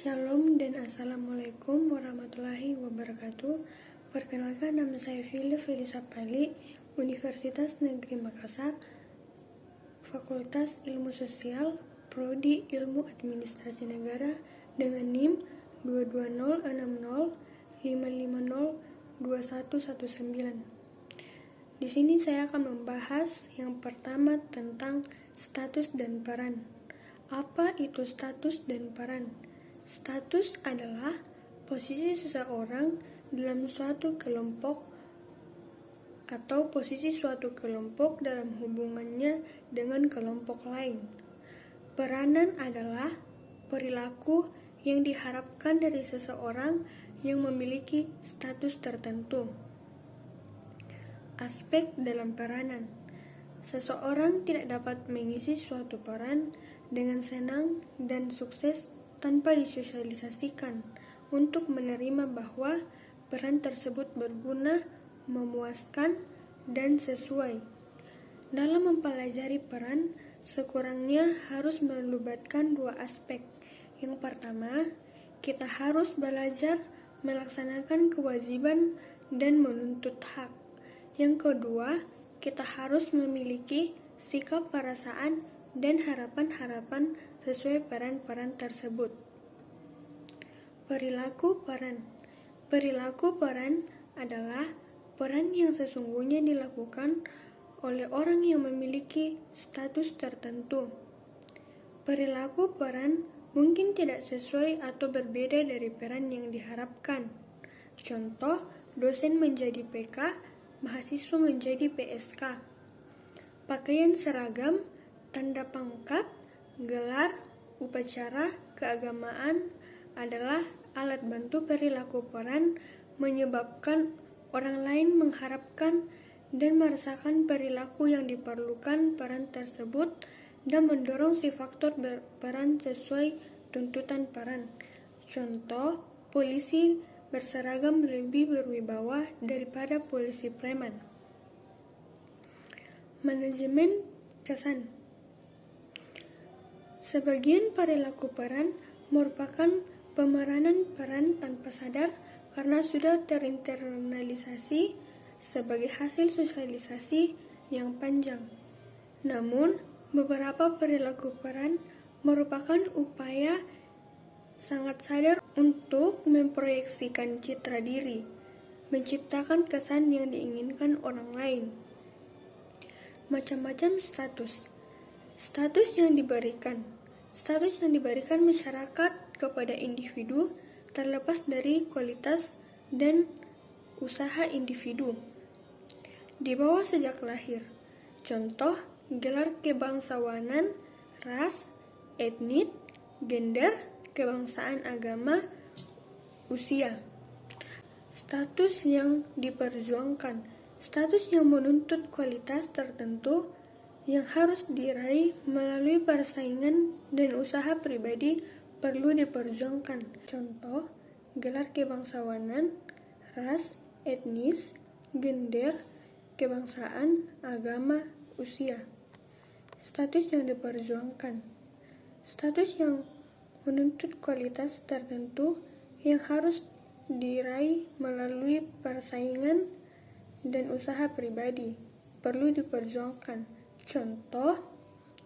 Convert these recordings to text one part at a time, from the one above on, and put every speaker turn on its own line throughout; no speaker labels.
Shalom dan Assalamualaikum warahmatullahi wabarakatuh. Perkenalkan, nama saya Felisa Pali, Universitas Negeri Makassar, Fakultas Ilmu Sosial, Prodi Ilmu Administrasi Negara, dengan NIM 2206055021119. Di sini saya akan membahas yang pertama tentang status dan peran. Apa itu status dan peran? Status adalah posisi seseorang dalam suatu kelompok atau posisi suatu kelompok dalam hubungannya dengan kelompok lain. Peranan adalah perilaku yang diharapkan dari seseorang yang memiliki status tertentu. Aspek dalam peranan. Seseorang tidak dapat mengisi suatu peran dengan senang dan sukses tanpa disosialisasikan untuk menerima bahwa peran tersebut berguna, memuaskan, dan sesuai. Dalam mempelajari peran, sekurangnya harus melibatkan dua aspek. Yang pertama, kita harus belajar melaksanakan kewajiban dan menuntut hak. Yang kedua, kita harus memiliki sikap, perasaan, dan harapan-harapan sesuai peran-peran tersebut. Perilaku peran. Perilaku peran adalah peran yang sesungguhnya dilakukan oleh orang yang memiliki status tertentu. Perilaku peran mungkin tidak sesuai atau berbeda dari peran yang diharapkan. Contoh, dosen menjadi PK, mahasiswa menjadi PSK. Pakaian seragam, tanda pangkat, gelar, upacara, keagamaan adalah alat bantu perilaku peran, menyebabkan orang lain mengharapkan dan merasakan perilaku yang diperlukan peran tersebut dan mendorong si faktor berperan sesuai tuntutan peran. Contoh, polisi berseragam lebih berwibawa daripada polisi preman. Manajemen kesan. Sebagian perilaku peran merupakan pemeranan peran tanpa sadar karena sudah terinternalisasi sebagai hasil sosialisasi yang panjang. Namun, beberapa perilaku peran merupakan upaya sangat sadar untuk memproyeksikan citra diri, menciptakan kesan yang diinginkan orang lain. Macam-macam status. Status yang diberikan. Status yang diberikan masyarakat kepada individu terlepas dari kualitas dan usaha individu. Dibawa sejak lahir. Contoh, gelar kebangsawanan, ras, etnis, gender, kebangsaan, agama, usia. Status yang diperjuangkan. Status yang menuntut kualitas tertentu yang harus diraih melalui persaingan dan usaha pribadi perlu diperjuangkan. Contoh, gelar kebangsawanan, ras, etnis, gender, kebangsaan, agama, usia. Status yang diperjuangkan. Status yang menuntut kualitas tertentu yang harus diraih melalui persaingan dan usaha pribadi perlu diperjuangkan. Contoh,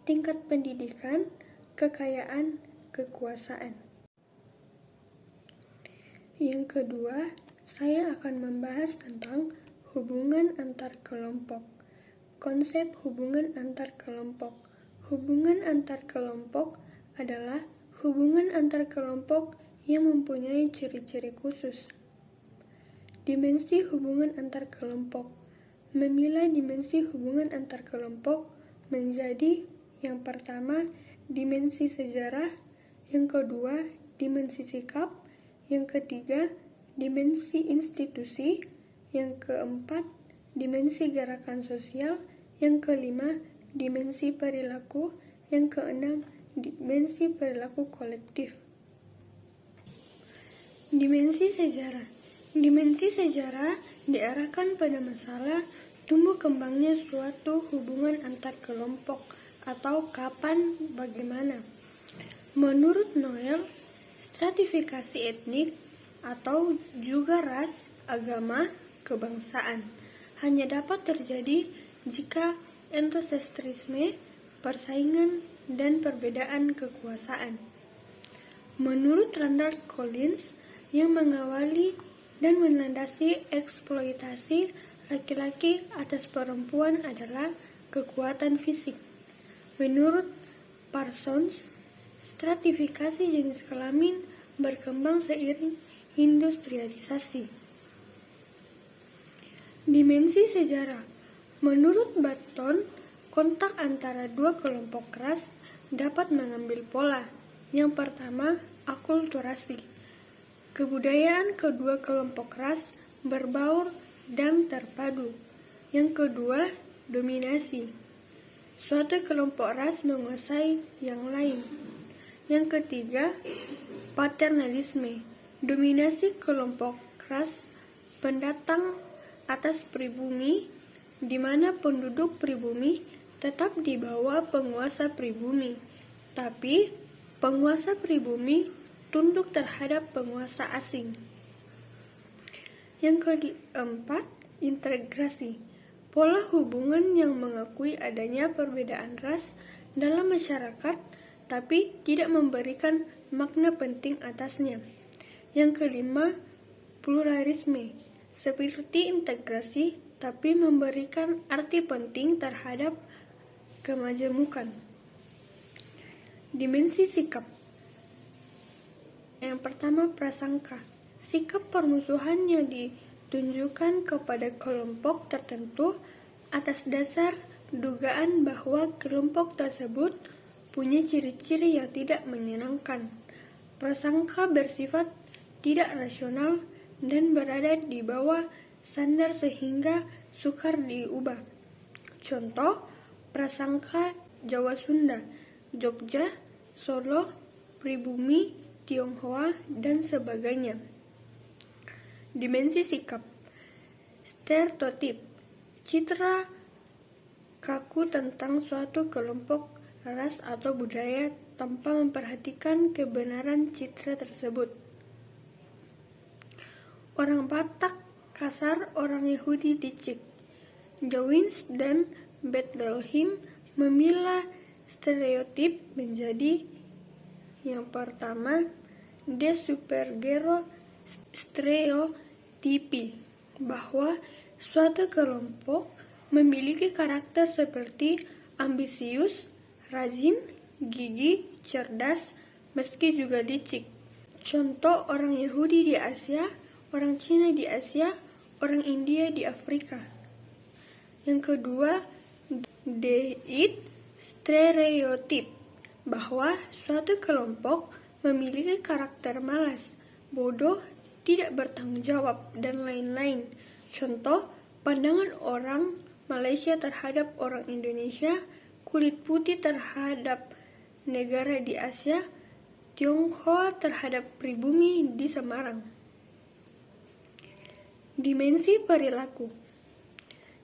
tingkat pendidikan, kekayaan, kekuasaan. Yang kedua, saya akan membahas tentang hubungan antar kelompok. Konsep hubungan antar kelompok. Hubungan antar kelompok adalah hubungan antar kelompok yang mempunyai ciri-ciri khusus. Dimensi hubungan antar kelompok. Memilah dimensi hubungan antar kelompok menjadi yang pertama, dimensi sejarah, yang kedua, dimensi sikap, yang ketiga, dimensi institusi, yang keempat, dimensi gerakan sosial, yang kelima, dimensi perilaku, yang keenam, dimensi perilaku kolektif. Dimensi sejarah. Dimensi sejarah diarahkan pada masalah tumbuh kembangnya suatu hubungan antar kelompok atau kapan, bagaimana. Menurut Noel, stratifikasi etnik, atau juga ras, agama, kebangsaan, hanya dapat terjadi jika etnosentrisme, persaingan, dan perbedaan kekuasaan. Menurut Randall Collins, yang mengawali dan melandasi eksploitasi laki-laki atas perempuan adalah kekuatan fisik. Menurut Parsons, stratifikasi jenis kelamin berkembang seiring industrialisasi. Dimensi sejarah. Menurut Barton, kontak antara dua kelompok ras dapat mengambil pola. Yang pertama, akulturasi. Kebudayaan kedua kelompok ras berbaur dan terpadu. Yang kedua, dominasi. Suatu kelompok ras menguasai yang lain. Yang ketiga, paternalisme. Dominasi kelompok ras pendatang atas pribumi, di mana penduduk pribumi tetap di bawah penguasa pribumi, tapi penguasa pribumi tunduk terhadap penguasa asing. Yang keempat, integrasi. Pola hubungan yang mengakui adanya perbedaan ras dalam masyarakat, tapi tidak memberikan makna penting atasnya. Yang kelima, pluralisme. Seperti integrasi, tapi memberikan arti penting terhadap kemajemukan. Dimensi sikap. Yang pertama, prasangka. Sikap permusuhan yang ditunjukkan kepada kelompok tertentu atas dasar dugaan bahwa kelompok tersebut punya ciri-ciri yang tidak menyenangkan. Prasangka bersifat tidak rasional dan berada di bawah standar sehingga sukar diubah. Contoh, prasangka Jawa Sunda, Jogja, Solo, pribumi, Tionghoa, dan sebagainya. Dimensi sikap. Stereotip. Citra kaku tentang suatu kelompok ras atau budaya tanpa memperhatikan kebenaran citra tersebut. Orang Batak kasar, orang Yahudi dicik. Jowins dan Bethlehem memilah stereotip menjadi yang pertama, de supergero stereotipi, bahwa suatu kelompok memiliki karakter seperti ambisius, rajin, gigih, cerdas, meski juga licik. Contoh, orang Yahudi di Asia, orang Cina di Asia, orang India di Afrika. Yang kedua, deit stereotip, bahwa suatu kelompok memiliki karakter malas, bodoh, tidak bertanggung jawab, dan lain-lain. Contoh, pandangan orang Malaysia terhadap orang Indonesia, kulit putih terhadap negara di Asia, Tionghoa terhadap pribumi di Semarang. Dimensi perilaku.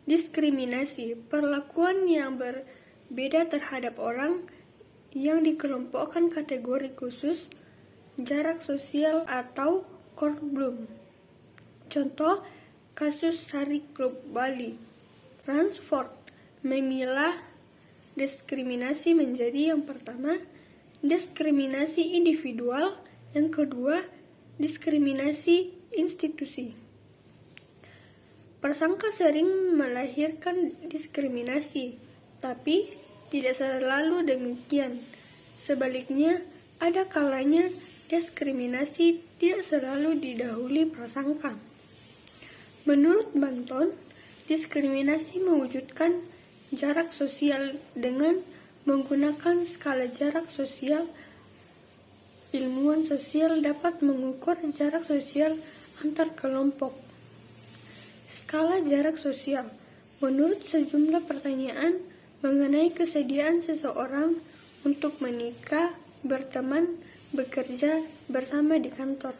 Diskriminasi, perlakuan yang berbeda terhadap orang yang dikelompokkan kategori khusus, jarak sosial, atau Cor Blum. Contoh, kasus Sari Klub Bali. Ransford memilah diskriminasi menjadi yang pertama, diskriminasi individual, yang kedua, diskriminasi institusi. Prasangka sering melahirkan diskriminasi, tapi tidak selalu demikian. Sebaliknya, ada kalanya diskriminasi tidak selalu didahului prasangka. Menurut Banton, diskriminasi mewujudkan jarak sosial dengan menggunakan skala jarak sosial. Ilmuwan sosial dapat mengukur jarak sosial antar kelompok. Skala jarak sosial menurut sejumlah pertanyaan mengenai kesediaan seseorang untuk menikah, berteman, bekerja bersama di kantor.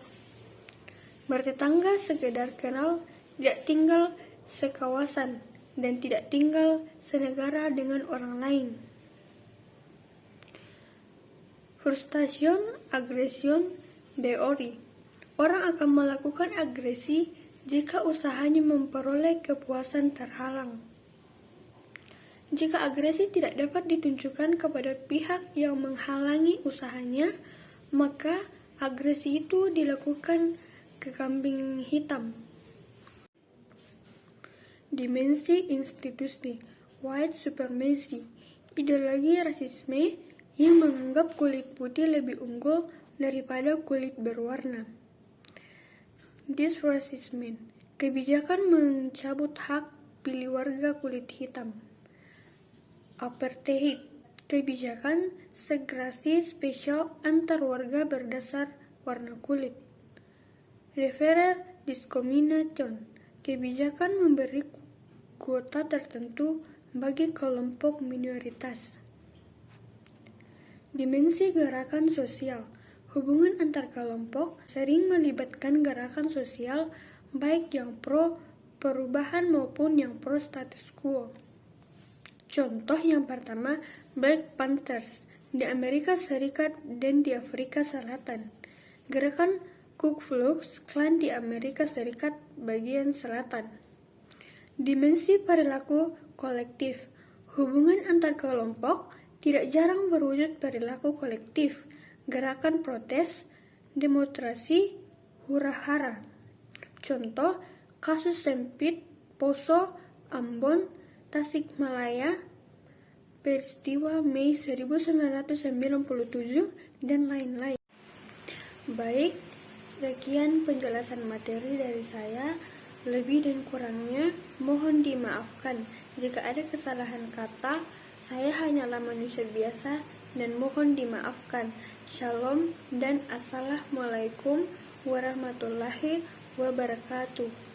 Bertetangga sekedar kenal, tidak tinggal sekawasan, dan tidak tinggal senegara dengan orang lain. Frustration, aggression, teori. Orang akan melakukan agresi jika usahanya memperoleh kepuasan terhalang. Jika agresi tidak dapat ditunjukkan kepada pihak yang menghalangi usahanya, maka agresi itu dilakukan ke kambing hitam. Dimensi institusi, white supremacy, ideologi rasisme yang menganggap kulit putih lebih unggul daripada kulit berwarna. Disracism, kebijakan mencabut hak pilih warga kulit hitam. Apartheid, kebijakan segregasi spesial antar warga berdasar warna kulit. Referer discrimination, kebijakan memberi kuota tertentu bagi kelompok minoritas. Dimensi gerakan sosial, hubungan antar kelompok sering melibatkan gerakan sosial baik yang pro perubahan maupun yang pro status quo. Contoh yang pertama, Black Panthers di Amerika Serikat dan di Afrika Selatan. Gerakan Ku Klux Klan di Amerika Serikat bagian selatan. Dimensi perilaku kolektif, hubungan antar kelompok tidak jarang berwujud perilaku kolektif, gerakan protes, demonstrasi, hura-hara. Contoh, kasus Sempit, Poso, Ambon, Tasikmalaya, peristiwa Mei 1997, dan lain-lain. Baik, sekian penjelasan materi dari saya. Lebih dan kurangnya mohon dimaafkan. Jika ada kesalahan kata, saya hanyalah manusia biasa dan mohon dimaafkan. Shalom dan assalamualaikum warahmatullahi wabarakatuh.